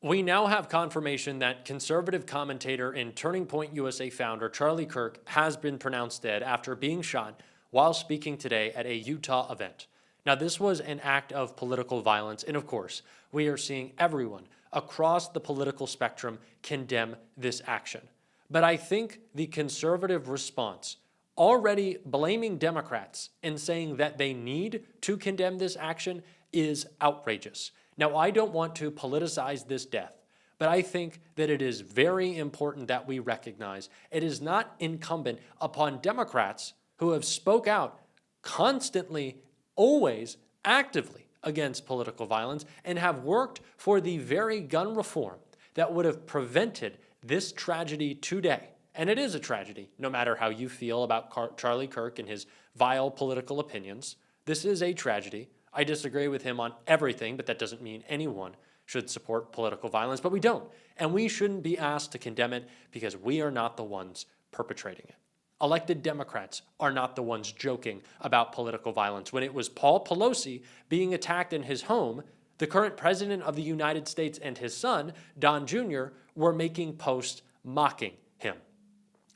We now have confirmation that conservative commentator and Turning Point USA founder Charlie Kirk has been pronounced dead after being shot while speaking today at a Utah event. Now, this was an act of political violence, and of course, we are seeing everyone across the political spectrum condemn this action. But I think the conservative response, already blaming Democrats and saying that they need to condemn this action, is outrageous. Now, I don't want to politicize this death, but I think that it is very important that we recognize it is not incumbent upon Democrats who have spoke out constantly, always, actively against political violence and have worked for the very gun reform that would have prevented this tragedy today. And it is a tragedy, no matter how you feel about Charlie Kirk and his vile political opinions. This is a tragedy. I disagree with him on everything, but that doesn't mean anyone should support political violence, but we don't. And we shouldn't be asked to condemn it because we are not the ones perpetrating it. Elected Democrats are not the ones joking about political violence. When it was Paul Pelosi being attacked in his home, the current president of the United States and his son, Don Jr., were making posts mocking him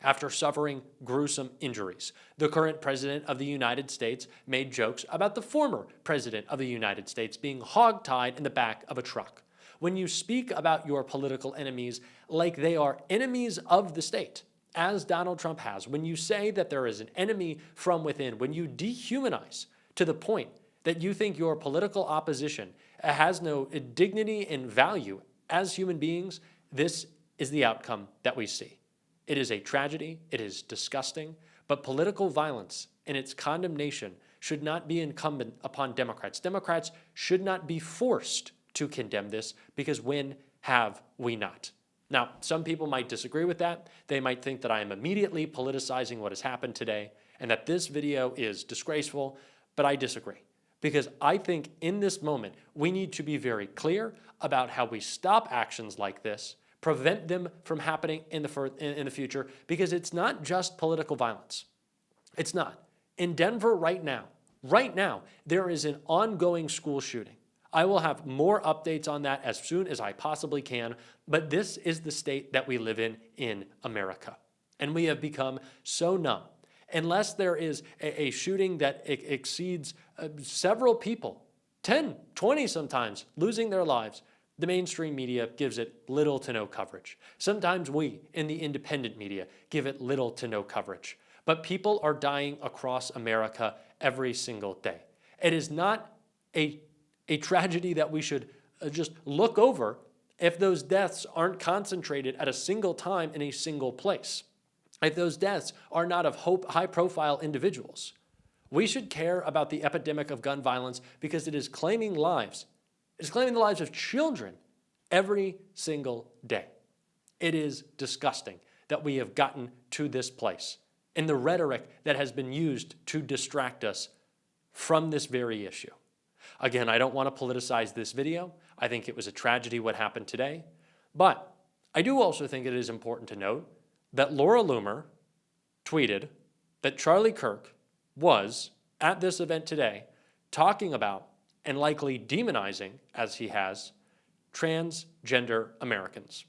after suffering gruesome injuries. The current president of the United States made jokes about the former president of the United States being hogtied in the back of a truck. When you speak about your political enemies like they are enemies of the state, as Donald Trump has, when you say that there is an enemy from within, when you dehumanize to the point that you think your political opposition has no dignity and value as human beings, this is the outcome that we see. It is a tragedy, it is disgusting, but political violence and its condemnation should not be incumbent upon Democrats. Democrats should not be forced to condemn this because when have we not? Now, some people might disagree with that. They might think that I am immediately politicizing what has happened today and that this video is disgraceful, but I disagree. Because I think in this moment, we need to be very clear about how we stop actions like this, prevent them from happening in the future, because it's not just political violence. It's not. In Denver right now, there is an ongoing school shooting. I will have more updates on that as soon as I possibly can, but this is the state that we live in America. And we have become so numb. Unless there is a shooting that exceeds several people, 10, 20 sometimes, losing their lives, the mainstream media gives it little to no coverage. Sometimes we, in the independent media, give it little to no coverage. But people are dying across America every single day. It is not a tragedy that we should just look over if those deaths aren't concentrated at a single time in a single place. If those deaths are not of high-profile individuals. We should care about the epidemic of gun violence because it is claiming lives. It's claiming the lives of children every single day. It is disgusting that we have gotten to this place and the rhetoric that has been used to distract us from this very issue. Again, I don't want to politicize this video. I think it was a tragedy what happened today. But I do also think it is important to note that Laura Loomer tweeted that Charlie Kirk was at this event today talking about and likely demonizing, as he has, transgender Americans.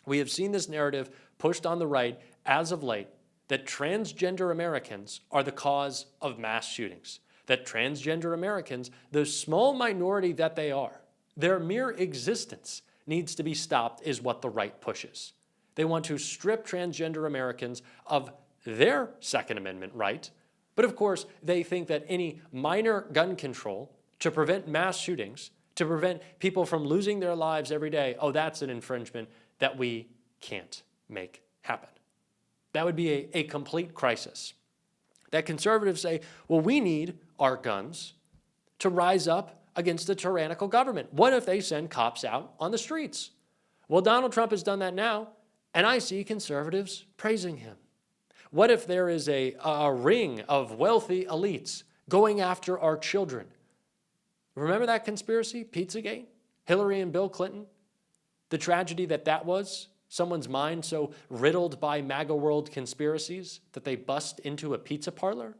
We have seen this narrative pushed on the right as of late that transgender Americans are the cause of mass shootings, that transgender Americans, the small minority that they are, their mere existence needs to be stopped is what the right pushes. They want to strip transgender Americans of their Second Amendment right, but of course they think that any minor gun control to prevent mass shootings, to prevent people from losing their lives every day, oh, that's an infringement that we can't make happen. That would be a complete crisis. That conservatives say, well, we need our guns to rise up against a tyrannical government. What if they send cops out on the streets? Well, Donald Trump has done that now, and I see conservatives praising him. What if there is a ring of wealthy elites going after our children? Remember that conspiracy, Pizzagate? Hillary and Bill Clinton? The tragedy that was? Someone's mind so riddled by MAGA world conspiracies that they bust into a pizza parlor?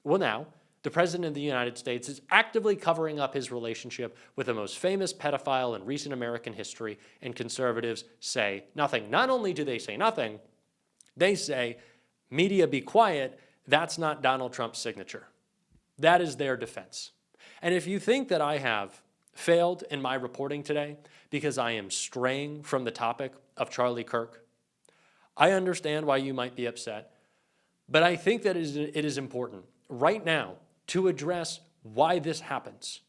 Well, now, the President of the United States is actively covering up his relationship with the most famous pedophile in recent American history, and conservatives say nothing. Not only do they say nothing, they say, media be quiet, that's not Donald Trump's signature. That is their defense. And if you think that I have failed in my reporting today because I am straying from the topic of Charlie Kirk, I understand why you might be upset, but I think that it is important right now to address why this happens,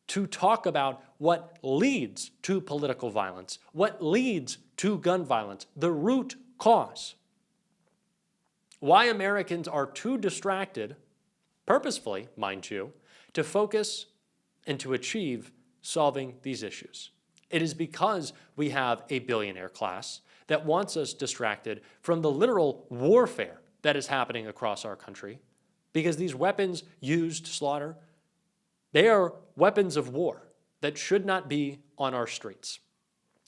to talk about what leads to political violence, what leads to gun violence, the root cause. Why Americans are too distracted, purposefully, mind you, to focus and to achieve solving these issues. It is because we have a billionaire class that wants us distracted from the literal warfare that is happening across our country, because these weapons used to slaughter, they are weapons of war that should not be on our streets.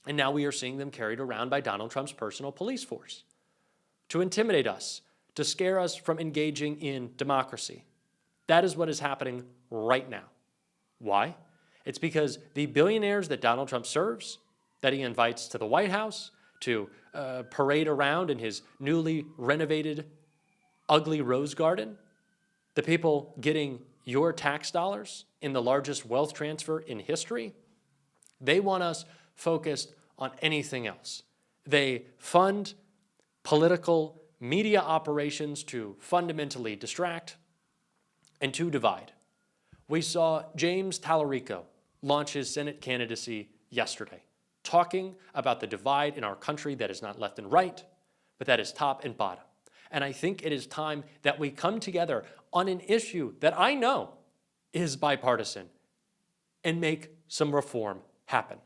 And now we are seeing them carried around by Donald Trump's personal police force to intimidate us, to scare us from engaging in democracy. That is what is happening right now. Why? It's because the billionaires that Donald Trump serves, that he invites to the White House to parade around in his newly renovated, ugly rose garden, the people getting your tax dollars in the largest wealth transfer in history, they want us focused on anything else. They fund political media operations to fundamentally distract and to divide. We saw James Tallarico launch his Senate candidacy yesterday, talking about the divide in our country that is not left and right, but that is top and bottom. And I think it is time that we come together on an issue that I know is bipartisan and make some reform happen.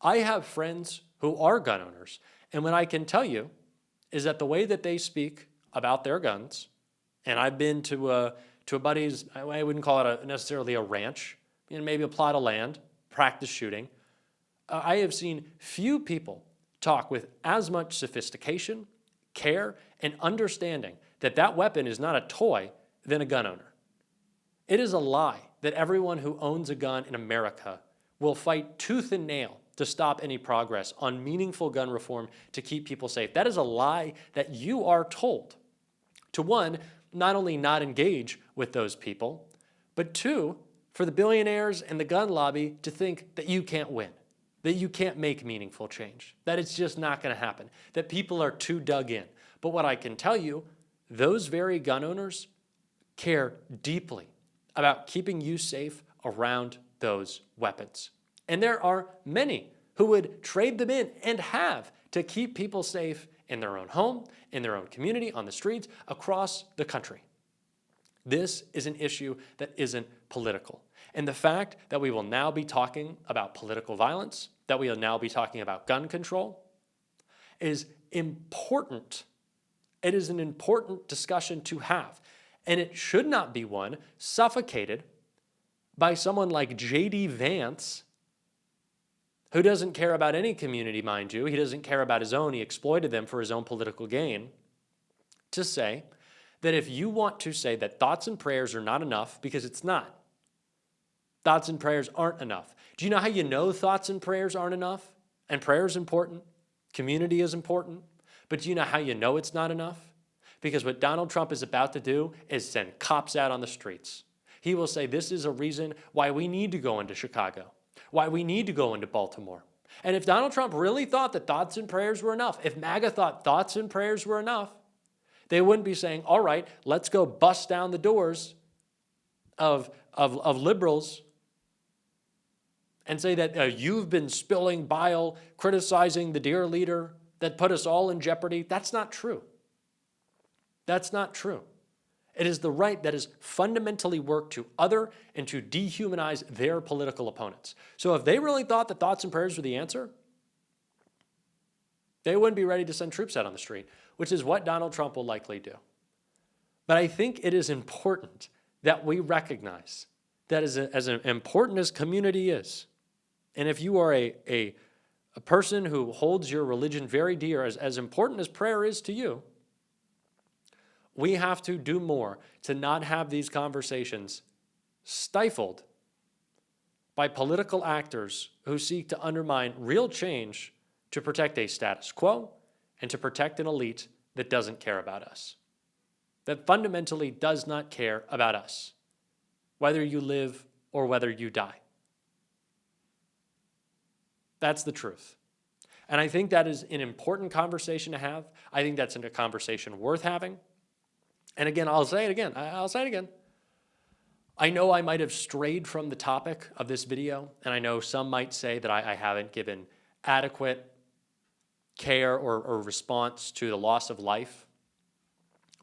I have friends who are gun owners, and what I can tell you is that the way that they speak about their guns, and I've been to a buddy's, I wouldn't call it necessarily a ranch, maybe a plot of land, practice shooting. I have seen few people talk with as much sophistication, care, and understanding that that weapon is not a toy than a gun owner. It is a lie that everyone who owns a gun in America will fight tooth and nail to stop any progress on meaningful gun reform to keep people safe. That is a lie that you are told to, one, not only not engage with those people, but two, for the billionaires and the gun lobby to think that you can't win, that you can't make meaningful change, that it's just not going to happen, that people are too dug in. But what I can tell you, those very gun owners care deeply about keeping you safe around those weapons. And there are many who would trade them in and have to keep people safe in their own home, in their own community, on the streets, across the country. This is an issue that isn't political. And the fact that we will now be talking about political violence, that we will now be talking about gun control, is important. It is an important discussion to have. And it should not be one suffocated by someone like J.D. Vance, who doesn't care about any community, mind you. He doesn't care about his own. He exploited them for his own political gain. To say that if you want to say that thoughts and prayers are not enough, because it's not. Thoughts and prayers aren't enough. Do you know how you know thoughts and prayers aren't enough? And prayer is important. Community is important. But do you know how you know it's not enough? Because what Donald Trump is about to do is send cops out on the streets. He will say this is a reason why we need to go into Chicago, why we need to go into Baltimore. And if Donald Trump really thought that thoughts and prayers were enough, if MAGA thought thoughts and prayers were enough, they wouldn't be saying, all right, let's go bust down the doors of liberals and say that you've been spilling bile, criticizing the dear leader that put us all in jeopardy. That's not true. That's not true. It is the right that has fundamentally worked to other and to dehumanize their political opponents. So if they really thought that thoughts and prayers were the answer, they wouldn't be ready to send troops out on the street, which is what Donald Trump will likely do. But I think it is important that we recognize that as important as community is, and if you are a person who holds your religion very dear, as important as prayer is to you, We have to do more to not have these conversations stifled by political actors who seek to undermine real change to protect a status quo and to protect an elite that doesn't care about us, that fundamentally does not care about us, whether you live or whether you die. That's the truth. And I think that is an important conversation to have. I think that's a conversation worth having. And again, I'll say it again. I know I might have strayed from the topic of this video, and I know some might say that I haven't given adequate care or response to the loss of life.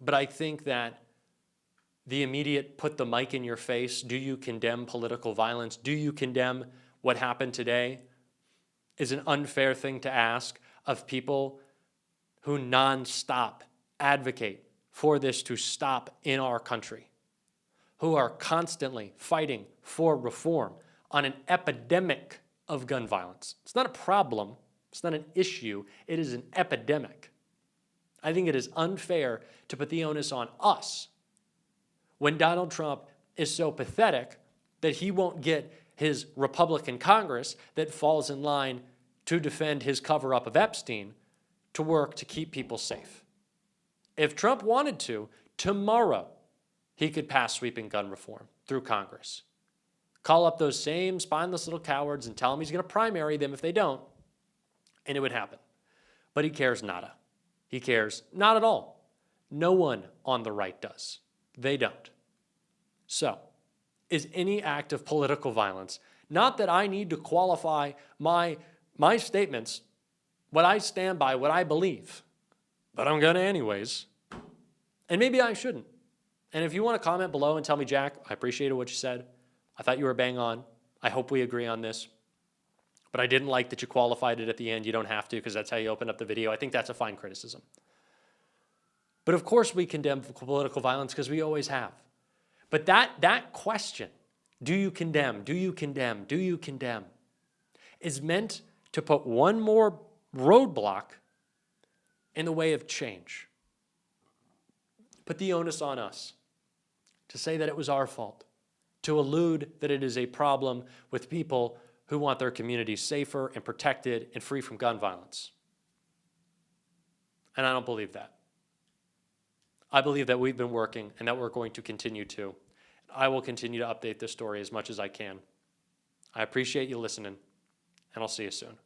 But I think that the immediate put the mic in your face, do you condemn political violence? Do you condemn what happened today? Is an unfair thing to ask of people who nonstop advocate for this to stop in our country, who are constantly fighting for reform on an epidemic of gun violence. It's not a problem. It's not an issue. It is an epidemic. I think it is unfair to put the onus on us when Donald Trump is so pathetic that he won't get his Republican Congress that falls in line to defend his cover-up of Epstein to work to keep people safe. If Trump wanted to, tomorrow he could pass sweeping gun reform through Congress. Call up those same spineless little cowards and tell them he's going to primary them if they don't, and it would happen. But he cares nada. He cares not at all. No one on the right does. They don't. So, is any act of political violence, not that I need to qualify my statements, what I stand by, what I believe, but I'm going to anyways. And maybe I shouldn't. And if you want to comment below and tell me, Jack, I appreciated what you said. I thought you were bang on. I hope we agree on this. But I didn't like that you qualified it at the end. You don't have to because that's how you open up the video. I think that's a fine criticism. But of course we condemn political violence because we always have. But that question, do you condemn, do you condemn, do you condemn, is meant to put one more roadblock in the way of change. Put the onus on us to say that it was our fault, to allude that it is a problem with people who want their communities safer and protected and free from gun violence. And I don't believe that. I believe that we've been working and that we're going to continue to. I will continue to update this story as much as I can. I appreciate you listening, and I'll see you soon.